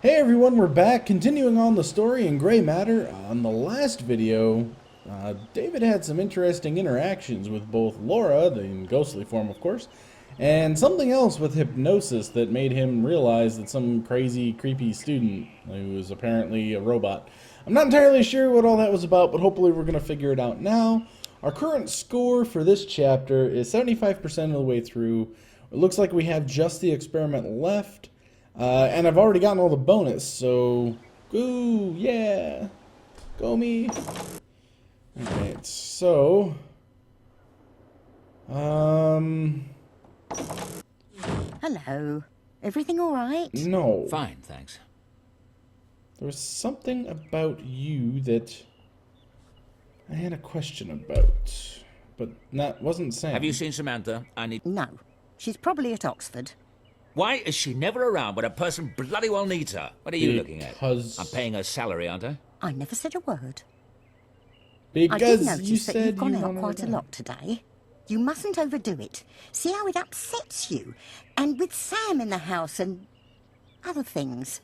Hey everyone, we're back, continuing on the story in Gray Matter. On the last video, David had some interesting interactions with both Laura, the in ghostly form of course, and something else with hypnosis that made him realize that some crazy, creepy student who was apparently a robot. I'm not entirely sure what all that was about, but hopefully we're going to figure it out now. Our current score for this chapter is 75% of the way through. It looks like we have just the experiment left. And I've already gotten all the bonus, so go, yeah, go me. Alright, so, Hello. Everything all right? no. Fine, thanks. There was something about you that I had a question about, but that wasn't Sam. Have you seen Samantha? I need... No. She's probably at Oxford. Why is she never around when a person bloody well needs her? What are you looking at? Because... I'm paying her salary, aren't I? I never said a word. Because I did you notice that said you've gone you out wanted quite to a lot today. You mustn't overdo it. See how it upsets you. And with Sam in the house and other things.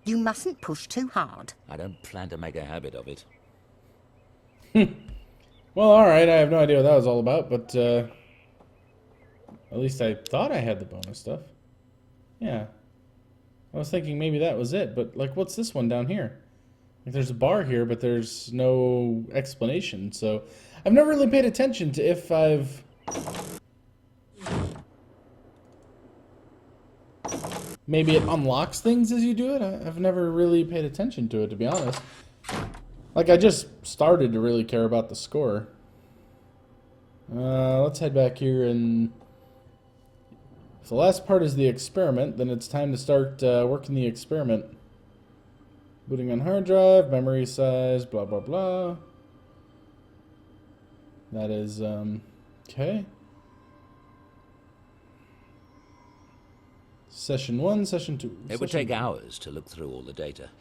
You mustn't push too hard. I don't plan to make a habit of it. Well, alright, I have no idea what that was all about, but, at least I thought I had the bonus stuff. Yeah. I was thinking maybe that was it, but, like, what's this one down here? Like, there's a bar here, but there's no explanation, so... I've never really paid attention to if I've... Maybe it unlocks things as you do it? I've never really paid attention to it, to be honest. Like, I just started to really care about the score. Let's head back here and... If the last part is the experiment, then it's time to start working the experiment. Booting on hard drive, memory size, blah, blah, blah. That is, okay. Session 1, Session 2. It would take hours to look through all the data.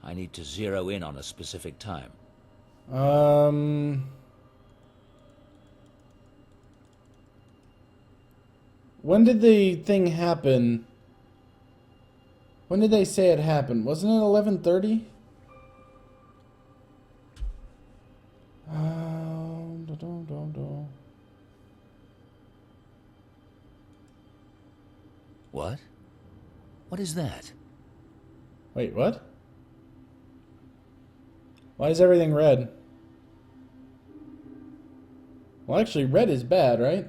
I need to zero in on a specific time. When did the thing happen? When did they say it happened? Wasn't it 11:30? What? What is that? Wait, what? Why is everything red? Well, actually, red is bad, right?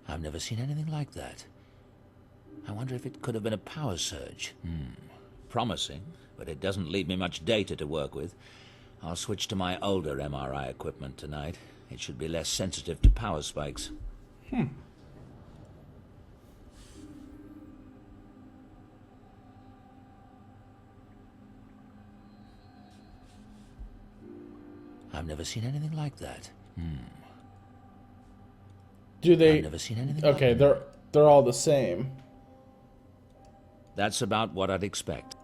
I've never seen anything like that. I wonder if it could have been a power surge. Promising, but it doesn't leave me much data to work with. I'll switch to my older MRI equipment tonight. It should be less sensitive to power spikes. I've never seen anything like that. Do they? I've never seen anything Okay, like they're all the same. That's about what I'd expect.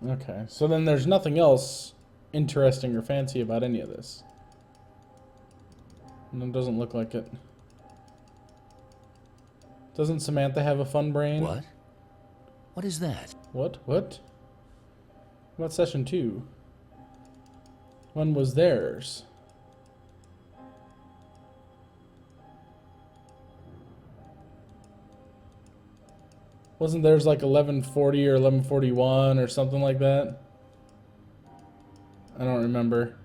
Okay, so then there's nothing else interesting or fancy about any of this. No, it doesn't look like it. Doesn't Samantha have a fun brain? What? What is that? What? What? What about Session 2? When was theirs? Wasn't theirs like 11:40 or 11:41 or something like that? I don't remember.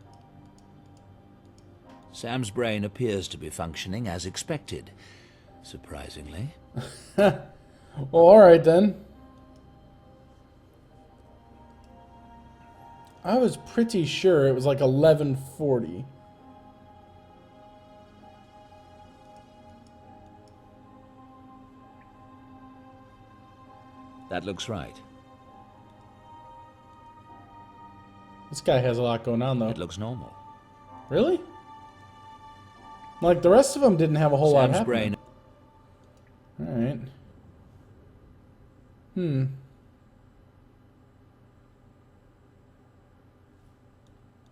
Sam's brain appears to be functioning as expected, surprisingly. Well, alright then. I was pretty sure it was like 11:40. That looks right. This guy has a lot going on, though. It looks normal. Really? Like, the rest of them didn't have a whole lot Sam's happening. brain. Alright.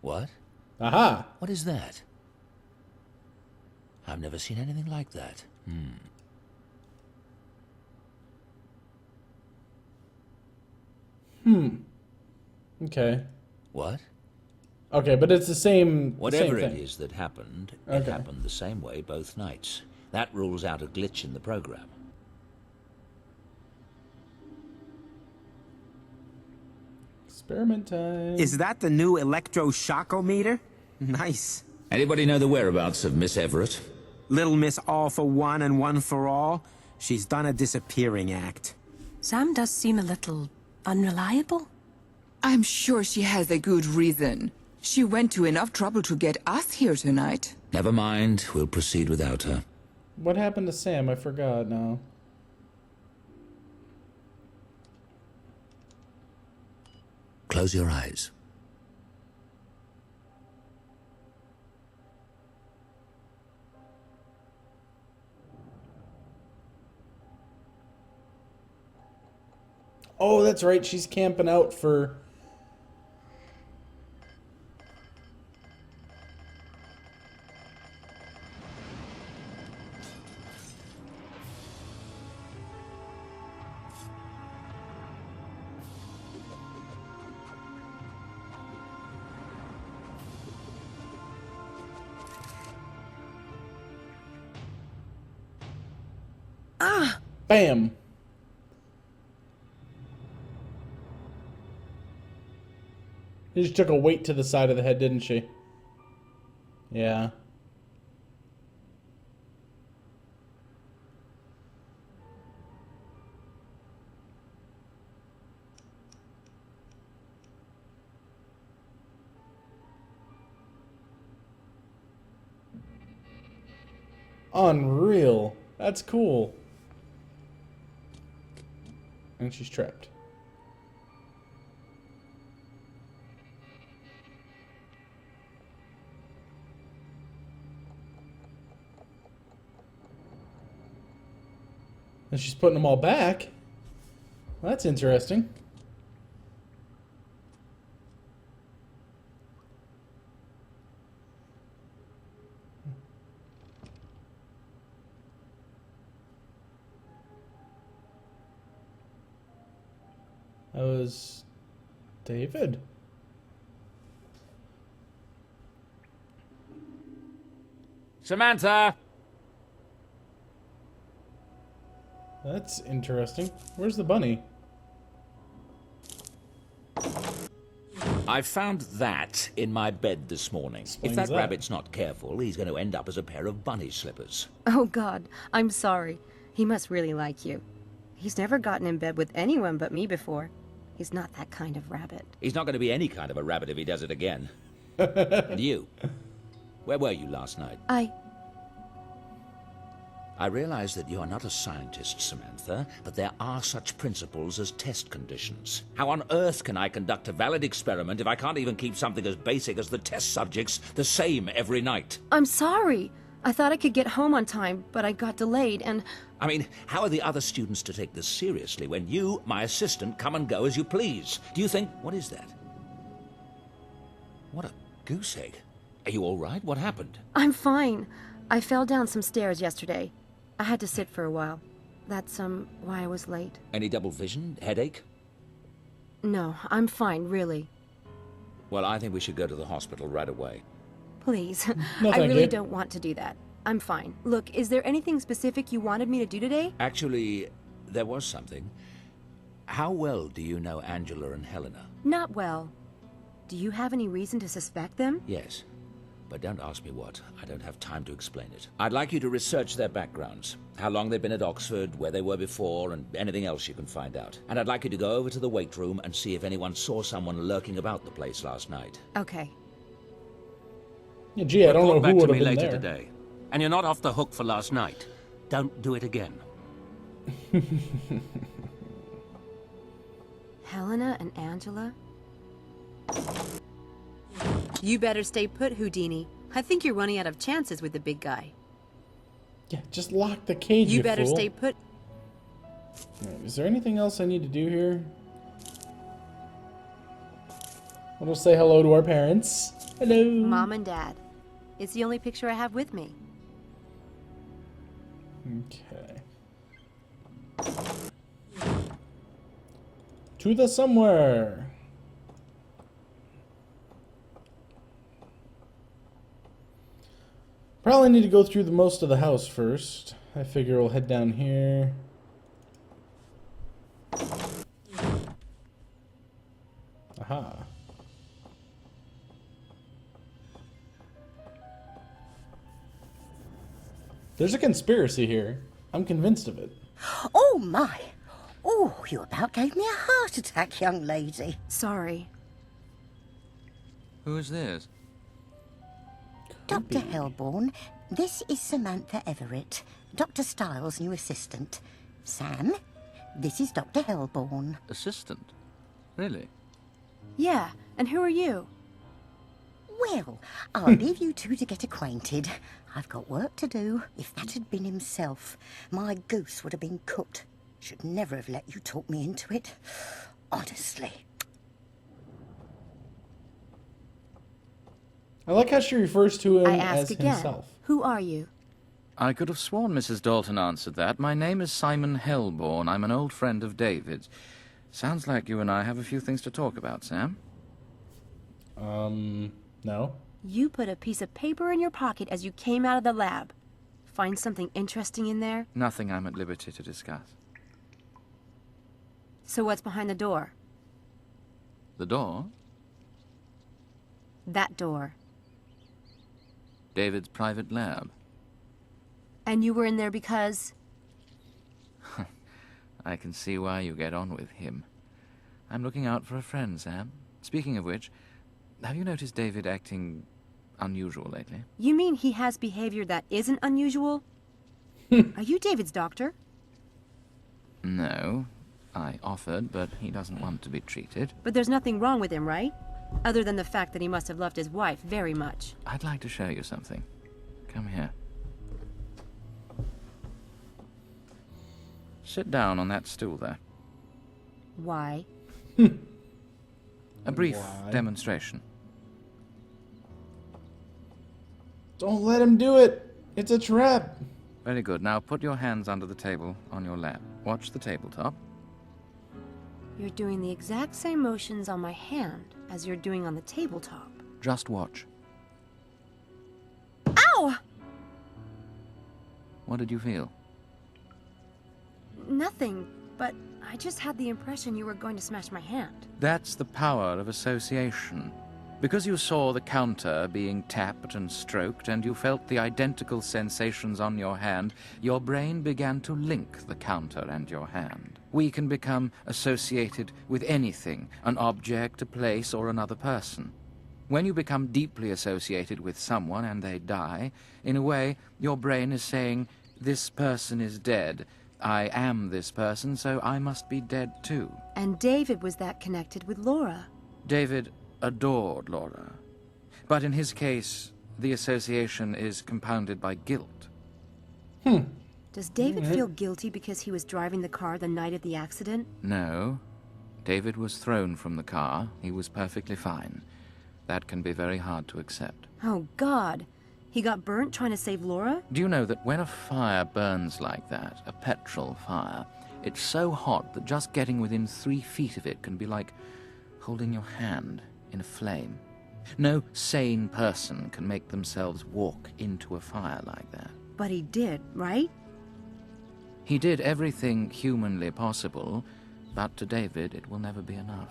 What? Aha! What is that? I've never seen anything like that. Okay. What? Okay, but it's the same. Whatever same it thing. is that happened, it Okay. happened the same way both nights. That rules out a glitch in the program. Experiment time. Is that the new electroshockometer? Nice. Anybody know the whereabouts of Miss Everett? Little Miss All for One and One for All? She's done a disappearing act. Sam does seem a little unreliable. I'm sure she has a good reason. She went to enough trouble to get us here tonight. Never mind, we'll proceed without her. What happened to Sam? I forgot now. Close your eyes. Oh, that's right. She's camping out for... Bam! She just took a weight to the side of the head, didn't she? Yeah. Unreal. That's cool. And she's trapped. And she's putting them all back. Well, that's interesting. That was David. Samantha! That's interesting. Where's the bunny? I found that in my bed this morning. Explains If that that. rabbit's not careful, he's going to end up as a pair of bunny slippers. Oh, God, I'm sorry. He must really like you. He's never gotten in bed with anyone but me before. He's not that kind of rabbit. He's not going to be any kind of a rabbit if he does it again. And you? Where were you last night? I realize that you are not a scientist, Samantha, but there are such principles as test conditions. How on earth can I conduct a valid experiment if I can't even keep something as basic as the test subjects the same every night? I'm sorry. I thought I could get home on time, but I got delayed and... I mean, how are the other students to take this seriously when you, my assistant, come and go as you please? Do you think... What is that? What a goose egg. Are you all right? What happened? I'm fine. I fell down some stairs yesterday. I had to sit for a while. That's, why I was late. Any double vision? Headache? No, I'm fine, really. Well, I think we should go to the hospital right away. Please. No, I thank really you. don't want to do that. I'm fine. Look, is there anything specific you wanted me to do today? Actually, there was something. How well do you know Angela and Helena? Not well. Do you have any reason to suspect them? Yes. But don't ask me what. I don't have time to explain it. I'd like you to research their backgrounds. How long they've been at Oxford, where they were before, and anything else you can find out. And I'd like you to go over to the weight room and see if anyone saw someone lurking about the place last night. Okay. Yeah, gee, I don't know Report who back would to have me been later there. today. And you're not off the hook for last night. Don't do it again. Helena and Angela? You better stay put, Houdini. I think you're running out of chances with the big guy. Yeah, just lock the cage, You better fool. stay put. Alright, is there anything else I need to do here? We'll just say hello to our parents. Hello. Mom and Dad. It's the only picture I have with me. Okay. To the somewhere. Probably need to go through the most of the house first. I figure we'll head down here. Aha. There's a conspiracy here. I'm convinced of it. Oh, my. Oh, you about gave me a heart attack, young lady. Sorry. Who is this? Dr. Hellborn, this is Samantha Everett, Dr. Styles' new assistant. Sam, this is Dr. Hellborn. Assistant? Really? Yeah, and who are you? Well, I'll leave you two to get acquainted. I've got work to do. If that had been himself, my goose would have been cooked. Should never have let you talk me into it. Honestly. I like how she refers to him I as ask again. himself. Who are you? I could have sworn Mrs. Dalton answered that. My name is Simon Hellborn. I'm an old friend of David's. Sounds like you and I have a few things to talk about, Sam. No. You put a piece of paper in your pocket as you came out of the lab. Find something interesting in there? Nothing I'm at liberty to discuss. So what's behind the door? The door? That door. David's private lab. And you were in there because... I can see why you get on with him. I'm looking out for a friend, Sam. Speaking of which, have you noticed David acting unusual lately? You mean he has behavior that isn't unusual? Are you David's doctor? No. I offered, but he doesn't want to be treated. But there's nothing wrong with him, right? Other than the fact that he must have loved his wife very much. I'd like to show you something. Come here. Sit down on that stool there. Why? A brief Why? demonstration. Don't let him do it. It's a trap. Very good. Now put your hands under the table on your lap. Watch the tabletop. You're doing the exact same motions on my hand as you're doing on the tabletop. Just watch. Ow! What did you feel? Nothing, but I just had the impression you were going to smash my hand. That's the power of association. Because you saw the counter being tapped and stroked, and you felt the identical sensations on your hand, your brain began to link the counter and your hand. We can become associated with anything, an object, a place, or another person. When you become deeply associated with someone and they die, in a way, your brain is saying, this person is dead. I am this person, so I must be dead too. And David was that connected with Laura. David adored Laura. But in his case, the association is compounded by guilt. Does David feel guilty because he was driving the car the night of the accident? No. David was thrown from the car. He was perfectly fine. That can be very hard to accept. Oh, God. He got burnt trying to save Laura? Do you know that when a fire burns like that, a petrol fire, it's so hot that just getting within 3 feet of it can be like holding your hand in a flame. No sane person can make themselves walk into a fire like that. But he did, right? He did everything humanly possible, but to David it will never be enough.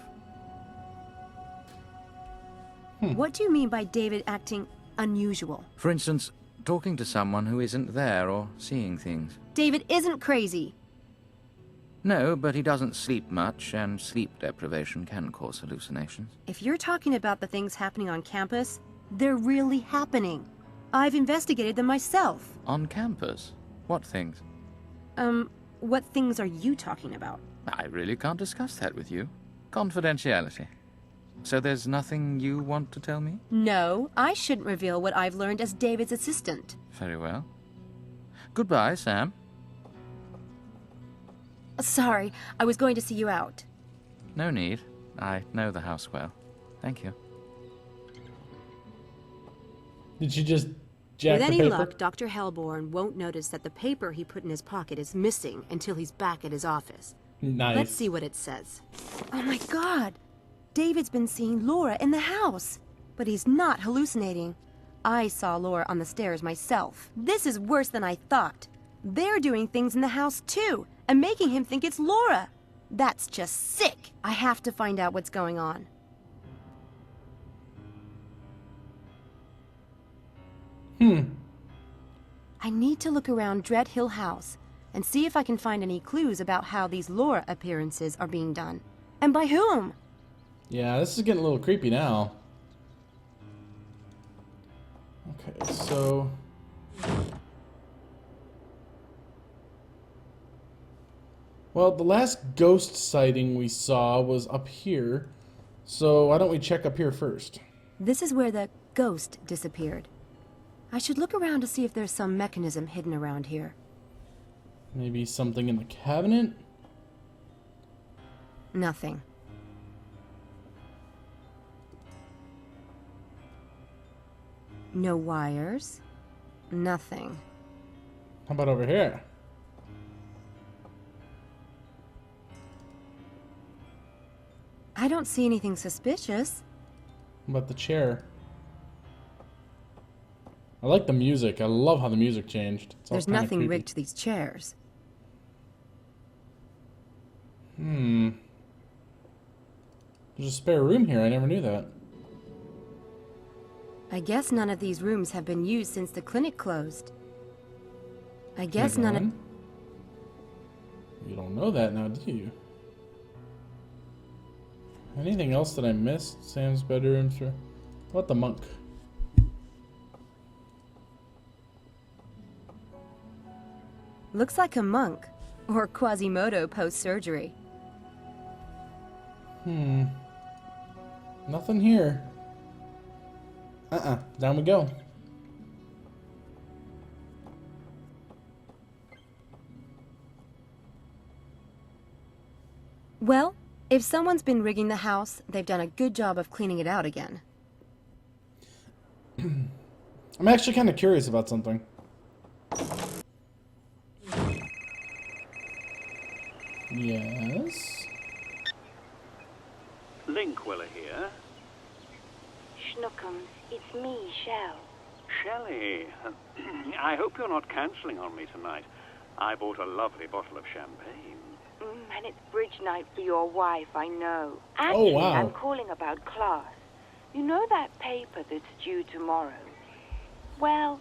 What do you mean by David acting unusual? For instance, talking to someone who isn't there or seeing things. David isn't crazy. No, but he doesn't sleep much, and sleep deprivation can cause hallucinations. If you're talking about the things happening on campus, they're really happening. I've investigated them myself. On campus? What things? What things are you talking about? I really can't discuss that with you. Confidentiality. So there's nothing you want to tell me? No, I shouldn't reveal what I've learned as David's assistant. Very well. Goodbye, Sam. Sorry, I was going to see you out. No need. I know the house well. Thank you. Did she just jack With the any paper? luck, Dr. Hellborn won't notice that the paper he put in his pocket is missing until he's back at his office. Nice. Let's see what it says. Oh my god! David's been seeing Laura in the house. But he's not hallucinating. I saw Laura on the stairs myself. This is worse than I thought. They're doing things in the house too, and making him think it's Laura. That's just sick. I have to find out what's going on. I need to look around Dread Hill House and see if I can find any clues about how these Laura appearances are being done. And by whom? Yeah, this is getting a little creepy now. Okay, so... Well, the last ghost sighting we saw was up here. So why don't we check up here first? This is where the ghost disappeared. I should look around to see if there's some mechanism hidden around here. Maybe something in the cabinet? Nothing. No wires. Nothing. How about over here? I don't see anything suspicious. How about the chair? I like the music. I love how the music changed. It's all There's kinda nothing creepy. rigged to these chairs. There's a spare room here. I never knew that. I guess none of these rooms have been used since the clinic closed. I guess Can I go none of... in? You don't know that now, do you? Anything else that I missed? Sam's bedroom. What the monk? Looks like a monk. Or Quasimodo post-surgery. Nothing here. Down we go. Well, if someone's been rigging the house, they've done a good job of cleaning it out again. I'm actually kind of curious about something. Yes. Linkwiller here. Schnookums, it's me, Shell. Shelley, I hope you're not cancelling on me tonight. I bought a lovely bottle of champagne. And it's bridge night for your wife, I know. Actually, wow. I'm calling about class. You know that paper that's due tomorrow? Well,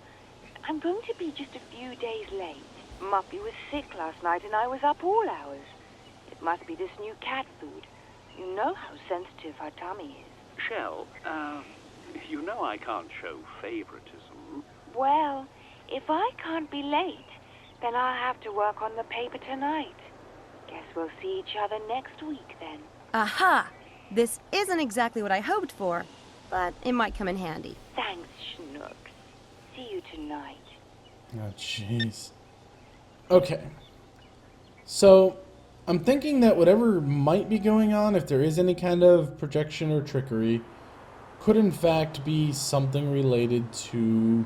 I'm going to be just a few days late. Muffy was sick last night and I was up all hours. It must be this new cat food. You know how sensitive her tummy is. Shell, you know I can't show favoritism. Well, if I can't be late, then I'll have to work on the paper tonight. Guess we'll see each other next week then. Aha! This isn't exactly what I hoped for, but it might come in handy. Thanks, Schnooks. See you tonight. Oh, jeez. Okay. So, I'm thinking that whatever might be going on, if there is any kind of projection or trickery, could in fact be something related to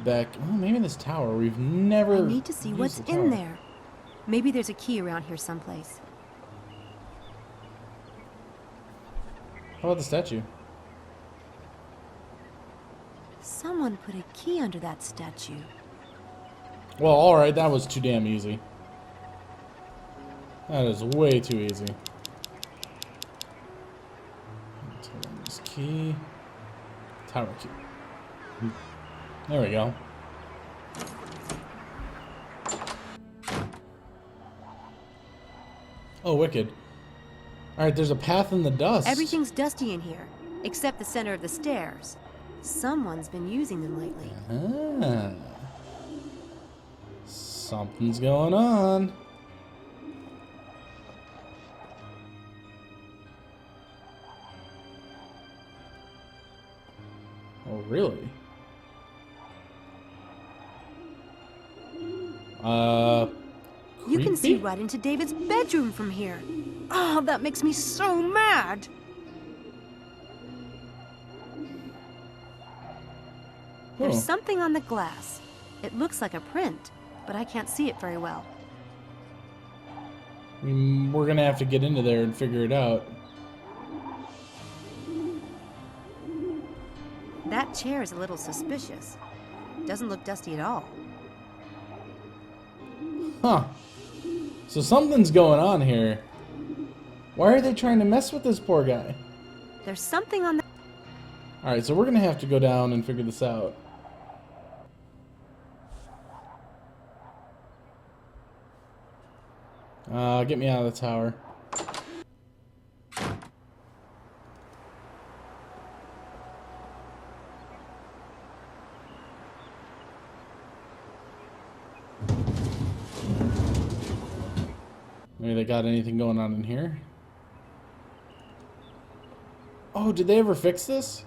back... Oh, maybe this tower. We've never... I need to see used what's the in tower. there. Maybe there's a key around here someplace. How about the statue? Someone put a key under that statue. Well, alright, that was too damn easy. That is way too easy. Turn on this key. Tower key. There we go. Oh, wicked. Alright, there's a path in the dust. Everything's dusty in here, except the center of the stairs. Someone's been using them lately. Ah. Something's going on. Oh, really? You can see creepy? right into David's bedroom from here. Oh, that makes me so mad. There's Oh. something on the glass. It looks like a print, but I can't see it very well. I mean, we're gonna have to get into there and figure it out. That chair is a little suspicious. Doesn't look dusty at all. Huh. So something's going on here. Why are they trying to mess with this poor guy? There's something on the... Alright, so we're gonna have to go down and figure this out. Get me out of the tower. Maybe they got anything going on in here. Oh, did they ever fix this?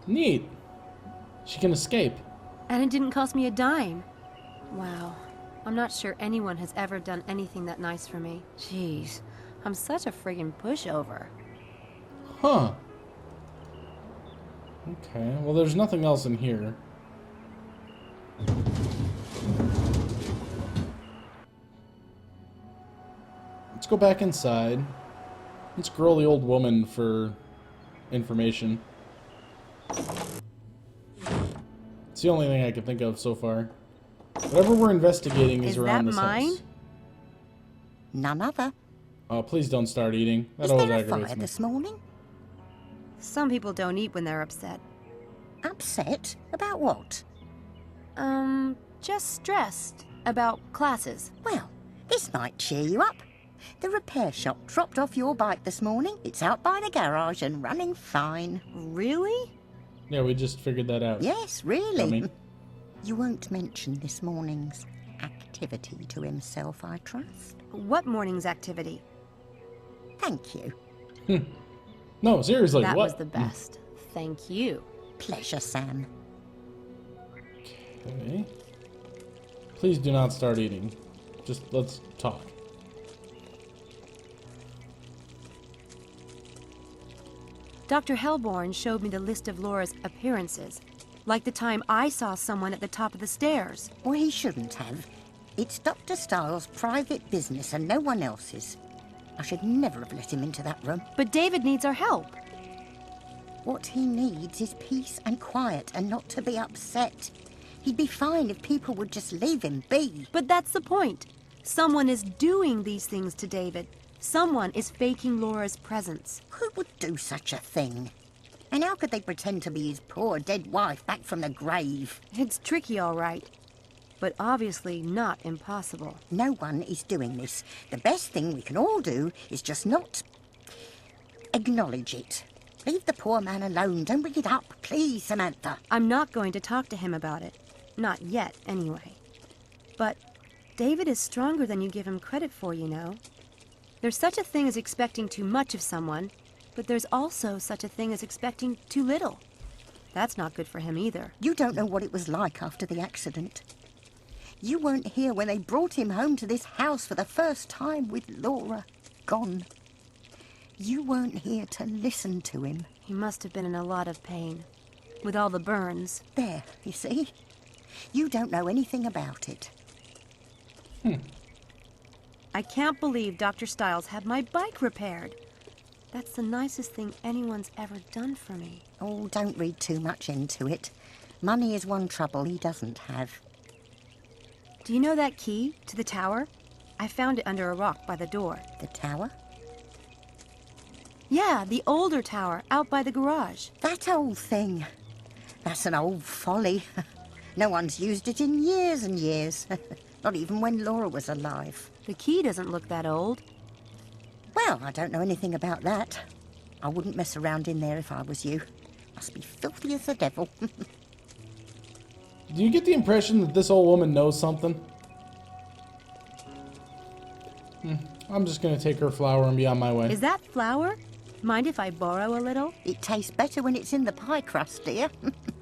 Neat. She can escape. And it didn't cost me a dime. Wow. I'm not sure anyone has ever done anything that nice for me. Jeez. I'm such a friggin' pushover. Huh. Okay, well there's nothing else in here. Let's go back inside. Let's grill the old woman for information. It's the only thing I can think of so far. Whatever we're investigating is around this house. Is that mine? None other. Oh, please don't start eating. That Is always there a aggravates fire me. this morning? Some people don't eat when they're upset. Upset? About what? Just stressed about classes. Well, this might cheer you up. The repair shop dropped off your bike this morning. It's out by the garage and running fine. Really? Yeah, we just figured that out. Yes, really. Dummy. You won't mention this morning's activity to himself, I trust? What morning's activity? Thank you. No, seriously, That what? was the best. Thank you. Pleasure, Sam. Okay. Please do not start eating. Just let's talk. Dr. Hellborn showed me the list of Laura's appearances. Like the time I saw someone at the top of the stairs. Well, he shouldn't have. It's Dr. Styles' private business and no one else's. I should never have let him into that room. But David needs our help. What he needs is peace and quiet and not to be upset. He'd be fine if people would just leave him be. But that's the point. Someone is doing these things to David. Someone is faking Laura's presence. Who would do such a thing? And how could they pretend to be his poor dead wife back from the grave? It's tricky, all right. But obviously not impossible. No one is doing this. The best thing we can all do is just not acknowledge it. Leave the poor man alone. Don't bring it up, please, Samantha. I'm not going to talk to him about it. Not yet, anyway. But David is stronger than you give him credit for, you know. There's such a thing as expecting too much of someone, but there's also such a thing as expecting too little. That's not good for him either. You don't know what it was like after the accident. You weren't here when they brought him home to this house for the first time with Laura gone. You weren't here to listen to him. He must have been in a lot of pain, with all the burns. There, you see? You don't know anything about it. I can't believe Dr. Styles had my bike repaired. That's the nicest thing anyone's ever done for me. Oh, don't read too much into it. Money is one trouble he doesn't have. Do you know that key to the tower? I found it under a rock by the door. The tower? Yeah, the older tower out by the garage. That old thing. That's an old folly. No one's used it in years and years. Not even when Laura was alive. The key doesn't look that old. Well, I don't know anything about that. I wouldn't mess around in there if I was you. Must be filthy as the devil. Do you get the impression that this old woman knows something? I'm just gonna take her flour and be on my way. Is that flour? Mind if I borrow a little? It tastes better when it's in the pie crust, dear.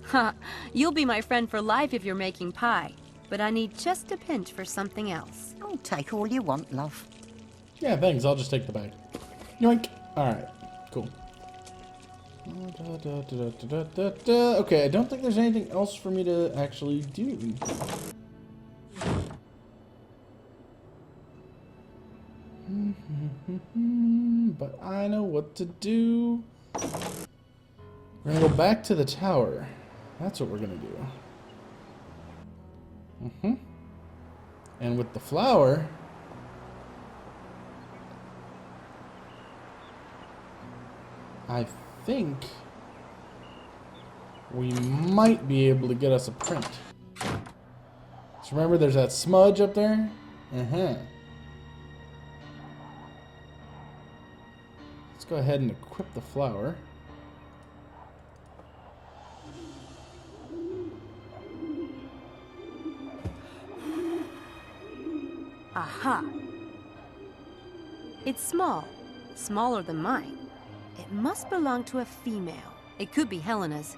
Ha! You'll be my friend for life if you're making pie. But I need just a pinch for something else. Oh, take all you want, love. Yeah, thanks. I'll just take the bag. Yoink. Alright, cool. Okay, I don't think there's anything else for me to actually do. But I know what to do. We're gonna go back to the tower. That's what we're gonna do. And with the flower, I think we might be able to get us a print. So remember, there's that smudge up there? Let's go ahead and equip the flower. Aha! It's small. Smaller than mine. It must belong to a female. It could be Helena's.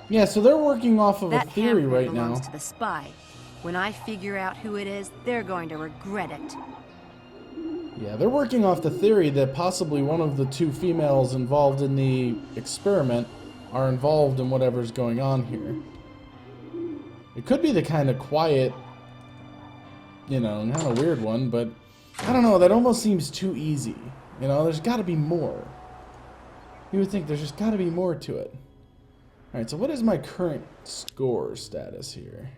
Yeah, so they're working off of a That theory handprint right belongs now. to the spy. When I figure out who it is, they're going to regret it. Yeah, they're working off the theory that possibly one of the two females involved in the experiment are involved in whatever's going on here. It could be the kind of quiet, you know, kind of weird one, but I don't know, that almost seems too easy. You know, there's got to be more. You would think there's just got to be more to it. Alright, so what is my current score status here?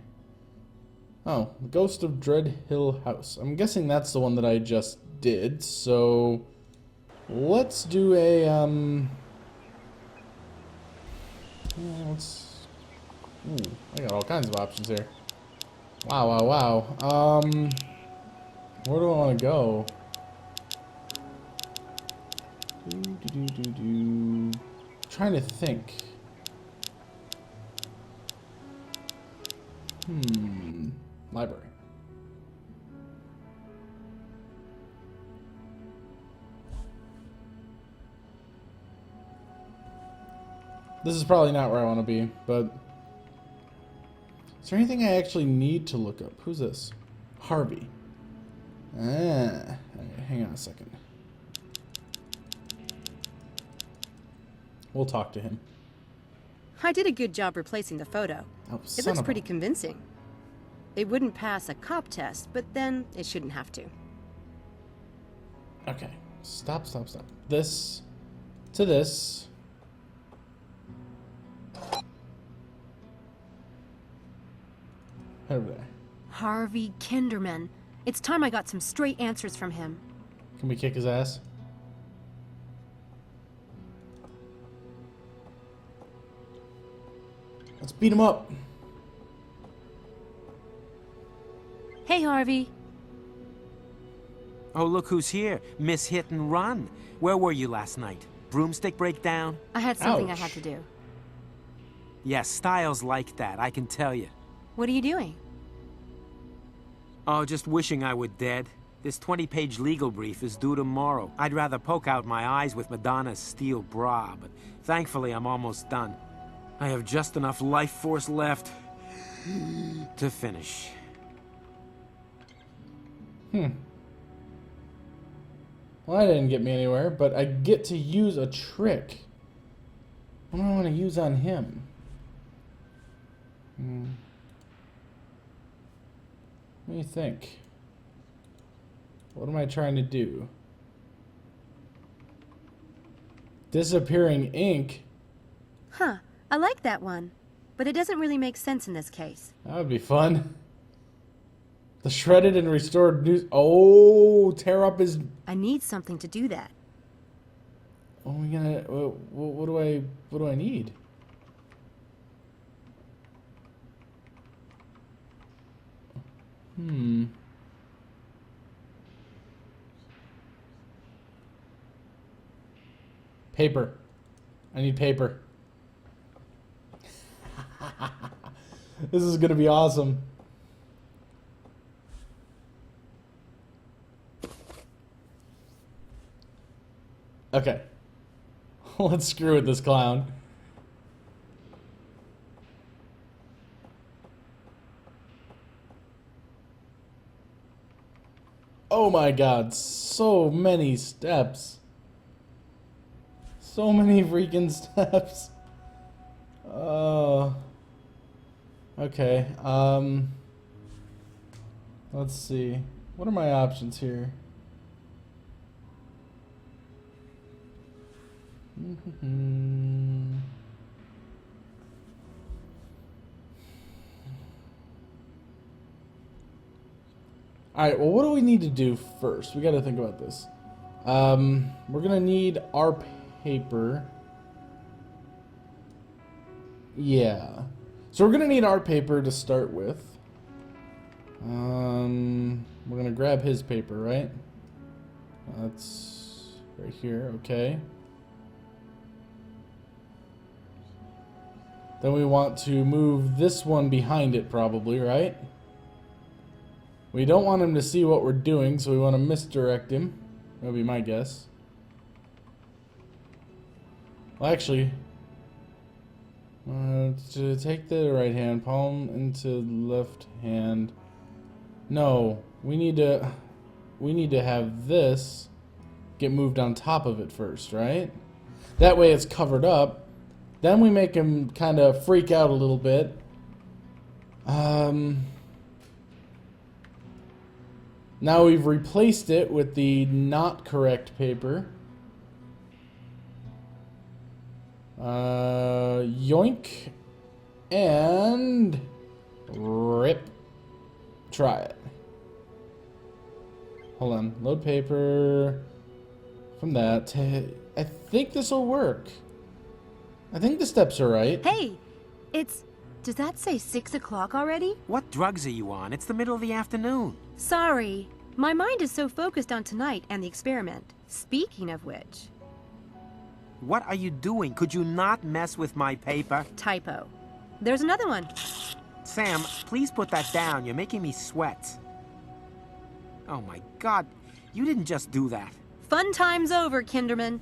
Oh, the Ghost of Dread Hill House. I'm guessing that's the one that I just did, so let's do a, let's, I got all kinds of options here. Wow. Where do I want to go? Trying to think. Library. This is probably not where I want to be, but is there anything I actually need to look up? Who's this? Harvey. Alright, hang on a second. We'll talk to him. I did a good job replacing the photo. Oh, It looks pretty convincing. It wouldn't pass a cop test, but then it shouldn't have to. Okay. Stop. This to this. Head over there. Harvey Kinderman. It's time I got some straight answers from him. Can we kick his ass? Let's beat him up. Hey, Harvey. Oh, look who's here. Miss Hit and Run. Where were you last night? Broomstick breakdown? I had something I Ouch. had to do. Yeah, styles like that, I can tell you. What are you doing? Oh, just wishing I were dead. This 20-page legal brief is due tomorrow. I'd rather poke out my eyes with Madonna's steel bra, but thankfully I'm almost done. I have just enough life force left to finish. Well, that didn't get me anywhere, but I get to use a trick. What do I want to use on him? What do you think? What am I trying to do? Disappearing ink? Huh, I like that one. But it doesn't really make sense in this case. That would be fun. The shredded and restored news. Oh, tear up his. I need something to do that. Oh, we gonna. What do I need? Paper. I need paper. This is gonna be awesome. Okay. Let's screw with this clown. Oh my god, so many steps. So many freaking steps. Okay. Let's see. What are my options here? Alright, well, what do we need to do first? We gotta think about this. We're gonna need our paper. Yeah. So we're gonna need our paper to start with. We're gonna grab his paper, right? That's right here, okay. Then we want to move this one behind it probably, right? We don't want him to see what we're doing, so we want to misdirect him. That'll be my guess. Well, actually, to take the right hand, palm into left hand. No, we need to have this get moved on top of it first, right? That way it's covered up. Then we make him kind of freak out a little bit. Now we've replaced it with the not correct paper. Yoink. And rip. Try it. Hold on. Load paper from that. I think this will work. I think the steps are right. Hey, does that say 6 o'clock already? What drugs are you on? It's the middle of the afternoon. Sorry. My mind is so focused on tonight and the experiment. Speaking of which... What are you doing? Could you not mess with my paper? Typo. There's another one. Sam, please put that down. You're making me sweat. Oh my God. You didn't just do that. Fun time's over, Kinderman.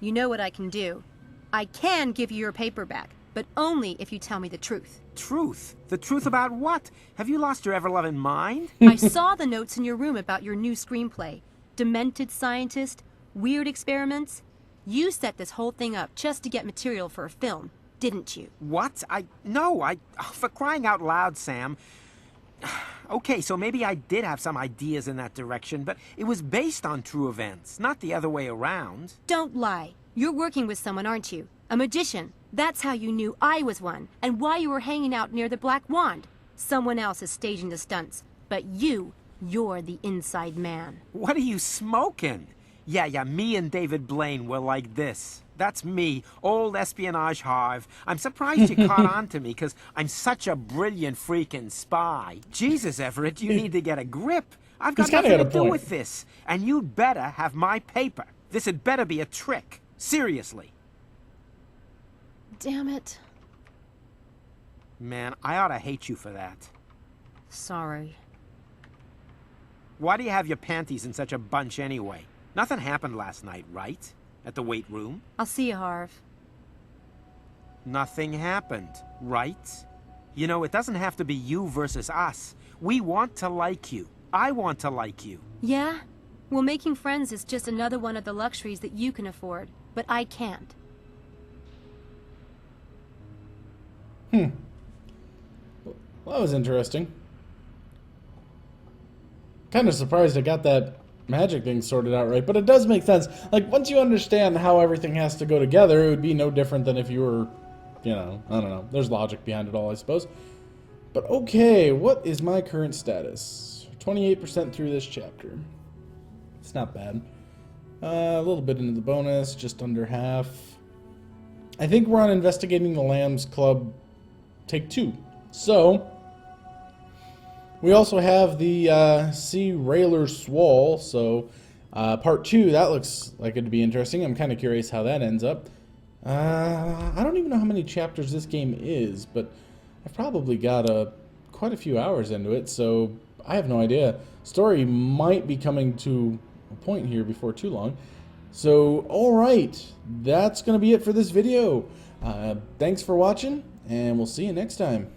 You know what I can do. I can give you your paper back, but only if you tell me the truth. Truth? The truth about what? Have you lost your ever-loving mind? I saw the notes in your room about your new screenplay. Demented scientist, weird experiments. You set this whole thing up just to get material for a film, didn't you? What? No, for crying out loud, Sam. Okay, so maybe I did have some ideas in that direction, but it was based on true events, not the other way around. Don't lie. You're working with someone, aren't you? A magician. That's how you knew I was one, and why you were hanging out near the Black Wand. Someone else is staging the stunts, but you're the inside man. What are you smoking? Yeah, me and David Blaine were like this. That's me, old espionage Harv. I'm surprised you caught on to me, because I'm such a brilliant freaking spy. Jesus, Everett, you need to get a grip. I've got nothing to do with this, and you'd better have my paper. This had better be a trick. Seriously. Damn it. Man, I ought to hate you for that. Sorry. Why do you have your panties in such a bunch anyway? Nothing happened last night, right? At the weight room? I'll see you, Harv. Nothing happened, right? You know, it doesn't have to be you versus us. We want to like you. I want to like you. Yeah? Well, making friends is just another one of the luxuries that you can afford, but I can't. Well, that was interesting. Kind of surprised I got that magic thing sorted out right, but it does make sense. Like, once you understand how everything has to go together, it would be no different than if you were, you know, I don't know. There's logic behind it all, I suppose. But okay, what is my current status? 28% through this chapter. It's not bad. A little bit into the bonus, just under half. I think we're on Investigating the Lambs Club Take 2. So, we also have the Sea Railer Swall, so part 2, that looks like it'd be interesting. I'm kind of curious how that ends up. I don't even know how many chapters this game is, but I've probably got quite a few hours into it, so I have no idea. Story might be coming to a point here before too long. So, alright, that's going to be it for this video. Thanks for watching, and we'll see you next time.